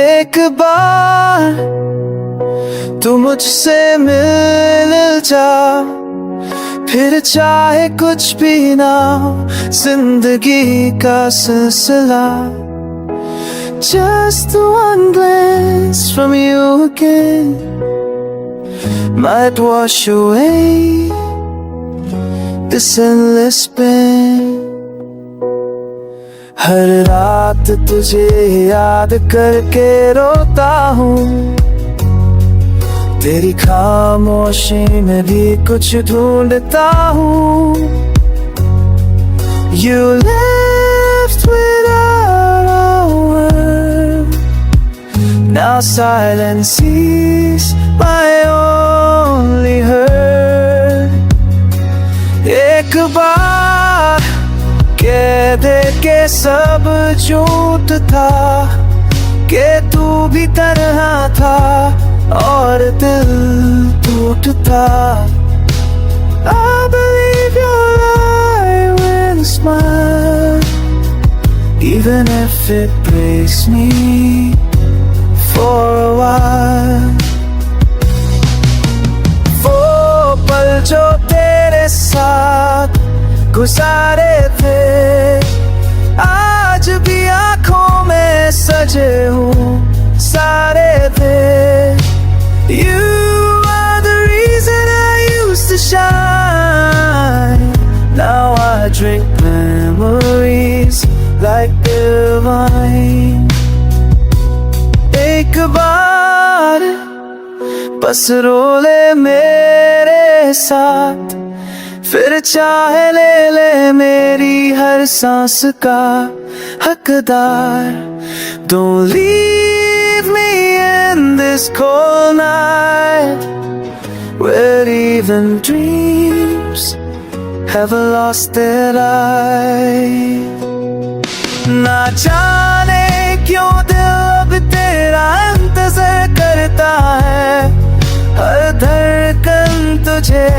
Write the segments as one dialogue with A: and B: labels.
A: एक बार तू मुझसे मिल जा, फिर चाहे कुछ भी ना जिंदगी का सिलसिला। Just one glance from you again might wash away this endless pain. हर रात तुझे याद करके रोता हूँ, तेरी खामोशी में भी कुछ ढूंढता हूँ। You left without a word, now silence is my only hurt. एक बार कह दे के सब झूठ था, कि तू भी तन्हा था और दिल टूटता। I believe you'll lie with a smile, even if it breaks me for a while. वो पल जो तेरे साथ गुजारे थे, आज भी आंखों में सजे हूँ सारे थे। You are the reason I used to shine. Now I drink memories like they're wine. एक बार बस रो ले मेरे साथ, फिर चाहे ले ले मेरी हर सांस का हकदार। Don't leave me in this cold night, where even dreams have lost their light. ना जाने क्यों दिल अब तेरा इंतजार करता है, हर धड़कन तुझे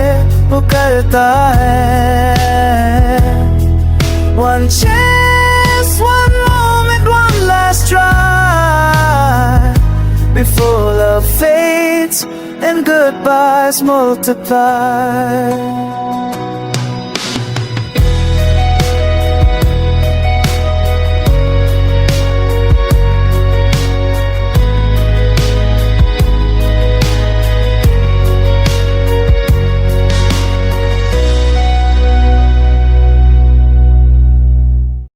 A: पुकारता है। One chance, one moment, one last try, before love fades and goodbyes multiply.